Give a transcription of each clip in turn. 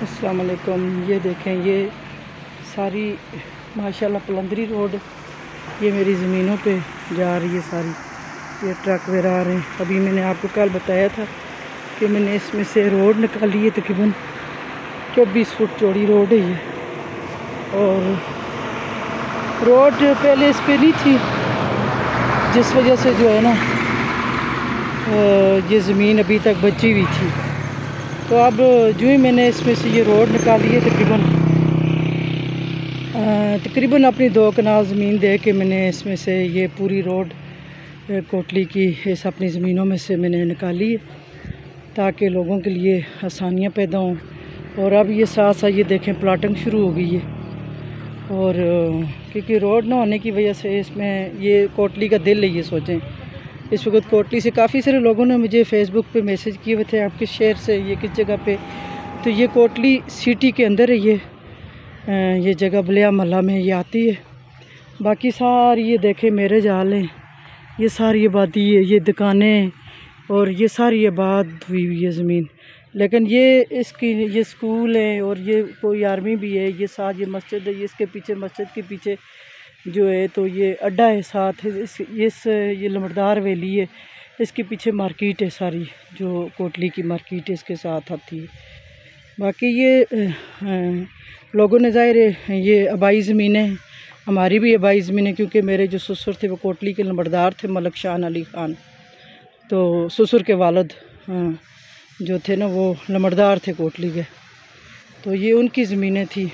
अस्सलाम वालेकुम। ये देखें, ये सारी माशाल्लाह पलंदरी रोड ये मेरी ज़मीनों पे जा रही है सारी। ये ट्रक वगैरह आ रहे हैं। अभी मैंने आपको कल बताया था कि मैंने इसमें से रोड निकाली है, तकरीबन 24 फुट चौड़ी रोड है ये। और रोड पहले इस पर नहीं थी, जिस वजह से जो है ना ये ज़मीन अभी तक बची हुई थी। तो अब जो ही मैंने इसमें से ये रोड निकाली है, तकरीबन अपनी 2 कनाल ज़मीन दे के मैंने इसमें से ये पूरी रोड कोटली की इस अपनी ज़मीनों में से मैंने निकाली है, ताकि लोगों के लिए आसानियाँ पैदा हों। और अब ये साथ साथ ये देखें प्लाटिंग शुरू हो गई है। और क्योंकि रोड ना होने की वजह से इसमें ये कोटली का दिल है। ये सोचें, इस वक्त कोटली से काफ़ी सारे लोगों ने मुझे फ़ेसबुक पे मैसेज किए हुए थे, आप किस शहर से, ये किस जगह पे। तो ये कोटली सिटी के अंदर है ये जगह बलिया महल्ला में ये आती है। बाकी सारी ये देखें मेरे जाल हैं, ये सारी आबादी है, ये दुकानें और ये सारी आबाद हुई हुई है ज़मीन। लेकिन ये इसकी ये स्कूल है और ये कोई आर्मी भी है, ये साथ ये मस्जिद है, ये इसके पीछे मस्जिद के पीछे जो है तो ये अड्डा है साथ ये लमड़दार वैली है, इसके पीछे मार्केट है सारी, जो कोटली की मार्केट है इसके साथ आती है। बाकी ये लोगों ने ज़ाहिर है ये आबाई ज़मीनें, हमारी भी आबाई ज़मीनें, क्योंकि मेरे जो ससुर थे वो कोटली के लमड़दार थे, मलक शान अली ख़ान। तो ससुर के वालिद जो थे ना वो लमड़दार थे कोटली के, तो ये उनकी ज़मीनें थी।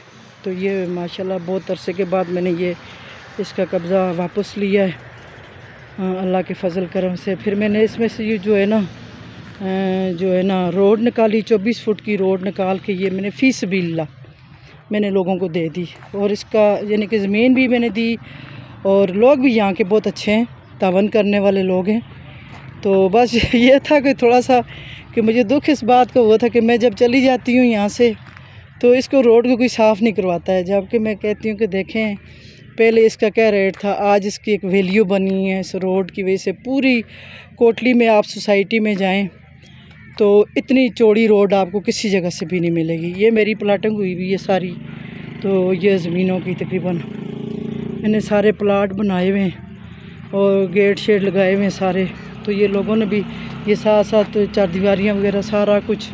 तो ये माशाल्लाह बहुत अरसे के बाद मैंने ये इसका कब्ज़ा वापस लिया है अल्लाह के फ़ज़ल करम से। फिर मैंने इसमें से ये जो है ना रोड निकाली, 24 फुट की रोड निकाल के ये मैंने फ़ी सबीलिल्लाह मैंने लोगों को दे दी। और इसका यानी कि ज़मीन भी मैंने दी, और लोग भी यहाँ के बहुत अच्छे हैं, तावन करने वाले लोग हैं। तो बस ये था कि थोड़ा सा कि मुझे दुख इस बात का हुआ था कि मैं जब चली जाती हूँ यहाँ से तो इसको रोड को कोई साफ़ नहीं करवाता है। जबकि मैं कहती हूँ कि देखें पहले इसका क्या रेट था, आज इसकी एक वैल्यू बनी है इस रोड की वजह से। पूरी कोटली में आप सोसाइटी में जाएं तो इतनी चौड़ी रोड आपको किसी जगह से भी नहीं मिलेगी। ये मेरी प्लाटिंग हुई हुई है सारी। तो ये ज़मीनों की तकरीबन मैंने सारे प्लाट बनाए हुए हैं और गेट शेड लगाए हुए हैं सारे। तो ये लोगों ने भी ये साथ साथ चारदीवारियाँ वगैरह सारा कुछ,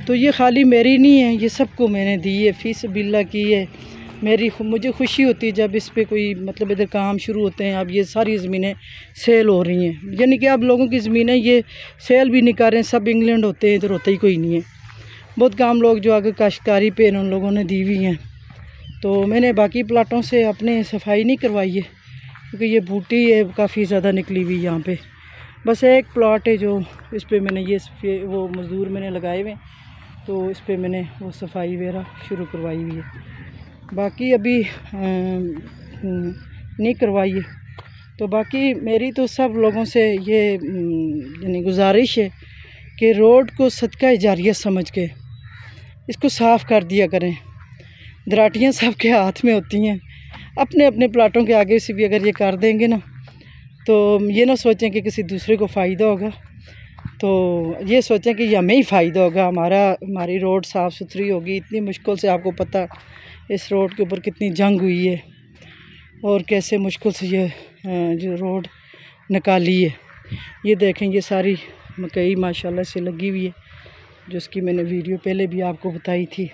तो ये खाली मेरी नहीं है, ये सबको मैंने दी है, फ़ी सबीलिल्लाह की है। मुझे खुशी होती है जब इस पे कोई मतलब इधर काम शुरू होते हैं। अब ये सारी ज़मीनें सेल हो रही हैं, यानी कि अब लोगों की ज़मीनें ये सेल भी नहीं कर रहे हैं, सब इंग्लैंड होते हैं, इधर होता ही कोई नहीं है। बहुत काम लोग जो आगे काश्तकारी पे उन लोगों ने दी हुई हैं। तो मैंने बाकी प्लाटों से अपने सफाई नहीं करवाई है, क्योंकि ये बूटी है काफ़ी ज़्यादा निकली हुई यहाँ पे। बस एक प्लाट है जो इस पर मैंने वो मज़दूर मैंने लगाए हुए, तो इस पर मैंने वो सफाई वगैरह शुरू करवाई हुई है। बाकी अभी नहीं करवाई है। तो बाकी मेरी तो सब लोगों से ये यानी गुजारिश है कि रोड को सदका जारिया समझ के इसको साफ़ कर दिया करें। दराटियाँ सबके हाथ में होती हैं, अपने अपने प्लाटों के आगे से भी अगर ये कर देंगे ना, तो ये ना सोचें कि किसी दूसरे को फ़ायदा होगा, तो ये सोचें कि हमें ही फ़ायदा होगा, हमारी रोड साफ़ सुथरी होगी। इतनी मुश्किल से, आपको पता इस रोड के ऊपर कितनी जंग हुई है और कैसे मुश्किल से ये जो रोड निकाली है। ये देखें, ये सारी मकई माशाल्लाह से लगी हुई है, जिसकी मैंने वीडियो पहले भी आपको बताई थी।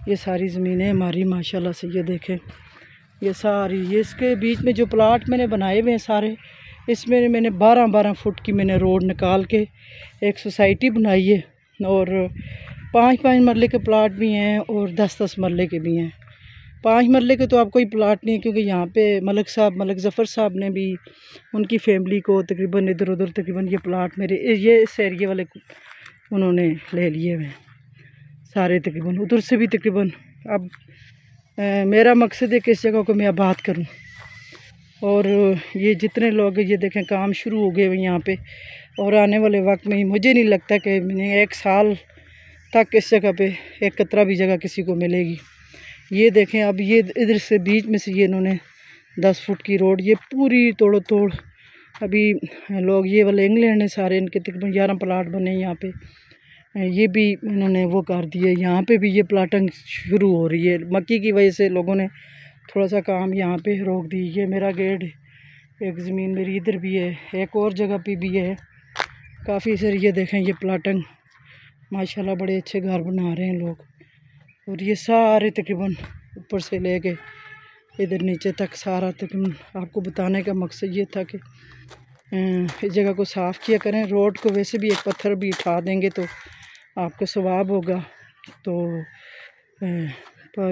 ये सारी ज़मीनें हमारी माशाल्लाह से, ये देखें ये सारी, ये इसके बीच में जो प्लाट मैंने बनाए हुए हैं सारे, इसमें मैंने 12-12 फुट की मैंने रोड निकाल के एक सोसाइटी बनाई है। और 5-5 मरले के प्लाट भी हैं और 10-10 मरले के भी हैं। 5 मरले के तो आप कोई प्लाट नहीं है, क्योंकि यहाँ पे मलक ज़फ़र साहब ने भी उनकी फैमिली को तकरीबन इधर उधर तकरीबन ये प्लाट मेरे ये इस एरिए वाले उन्होंने ले लिए हुए सारे, तकरीबन उधर से भी तकरीबन। अब मेरा मकसद है कि इस जगह को मैं आबाद करूँ। और ये जितने लोग ये देखें काम शुरू हो गए हुए यहाँ पे, और आने वाले वक्त में मुझे नहीं लगता कि मैंने 1 साल तक इस जगह पे एक कतरा भी जगह किसी को मिलेगी। ये देखें, अब ये इधर से बीच में से ये इन्होंने 10 फुट की रोड ये पूरी तोड़ो तोड़, अभी लोग ये वाले इंग्लैंड है सारे, इनके तकरीबन 11 प्लाट बने यहाँ पे। ये भी इन्होंने वो कर दिए। यहाँ पे भी ये प्लाटिंग शुरू हो रही है। मक्की की वजह से लोगों ने थोड़ा सा काम यहाँ पे रोक दी। ये मेरा गेट, एक ज़मीन मेरी इधर भी है, एक और जगह पे भी है काफ़ी सारी। ये देखें, ये प्लाटिंग माशाल्लाह बड़े अच्छे घर बना रहे हैं लोग। और ये सारे तकरीबन ऊपर से लेके इधर नीचे तक सारा तकरीबन आपको बताने का मकसद ये था कि इस जगह को साफ़ किया करें। रोड को वैसे भी एक पत्थर भी उठा देंगे तो आपको सवाब होगा। तो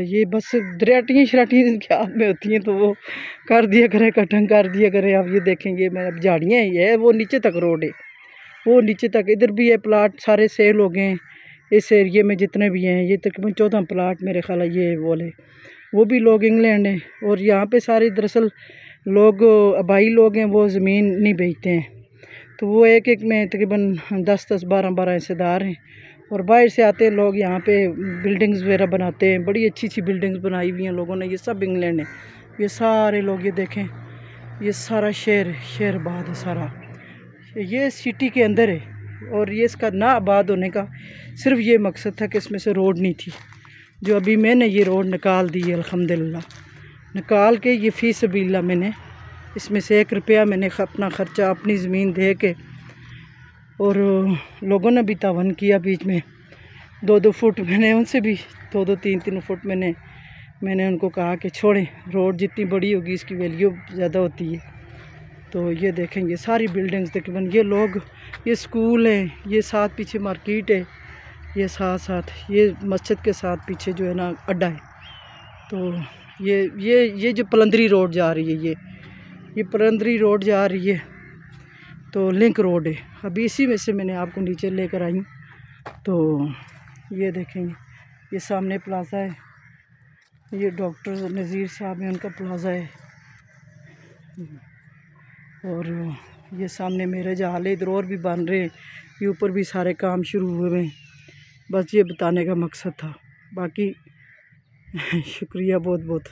ये बस दरियाटियाँ शराटियाँ के हाथ में होती हैं तो वो कर दिया करें, कटन कर दिया करें। आप ये देखेंगे मेरा झाड़ियाँ ही है, वो नीचे तक रोड है, वो नीचे तक। इधर भी है प्लाट सारे सेल हो गए हैं इस एरिए में जितने भी हैं। ये तकरीबन 14 प्लाट मेरे ख्याल है ये बोले, वो भी लोग इंग्लैंड हैं। और यहाँ पे सारे दरअसल लोग आबाई लोग हैं, वो ज़मीन नहीं बेचते हैं। तो वो एक एक में तकरीबन 10-10 12-12 हिस्सेदार हैं। और बाहर से आते हैं लोग, यहाँ पे बिल्डिंग्स वगैरह बनाते हैं। बड़ी अच्छी अच्छी बिल्डिंग्स बनाई हुई हैं लोगों ने। ये सब इंग्लैंड है। ये सारे लोग, ये देखें, ये सारा शहर आबाद है सारा। ये सिटी के अंदर है। और ये इसका ना आबाद होने का सिर्फ ये मकसद था कि इसमें से रोड नहीं थी, जो अभी मैंने ये रोड निकाल दी है अल्हम्दुलिल्लाह। निकाल के ये फ़ी सबील्लाह मैंने इसमें से 1 रुपया मैंने अपना ख़र्चा अपनी ज़मीन दे के, और लोगों ने भी तावन किया। बीच में 2-2 फुट मैंने उनसे भी 2-2 3-3 फुट मैंने उनको कहा कि छोड़ें, रोड जितनी बड़ी होगी इसकी वैल्यू ज़्यादा होती है। तो ये देखें, ये सारी बिल्डिंग्स तकरीबन, ये लोग, ये स्कूल है, ये साथ पीछे मार्केट है, ये साथ ये मस्जिद के साथ पीछे जो है ना अड्डा है। तो ये जो पलंदरी रोड जा रही है, ये पलंदरी रोड जा रही है, तो लिंक रोड है। अभी इसी में से मैंने आपको नीचे लेकर आई। तो ये देखेंगे, ये सामने प्लाज़ा है, ये डॉक्टर नज़ीर साहब हैं, उनका प्लाज़ा है। और ये सामने मेरे जहाल इधर और भी बन रहे हैं, ये ऊपर भी सारे काम शुरू हुए हैं। बस ये बताने का मकसद था। बाकी शुक्रिया बहुत बहुत।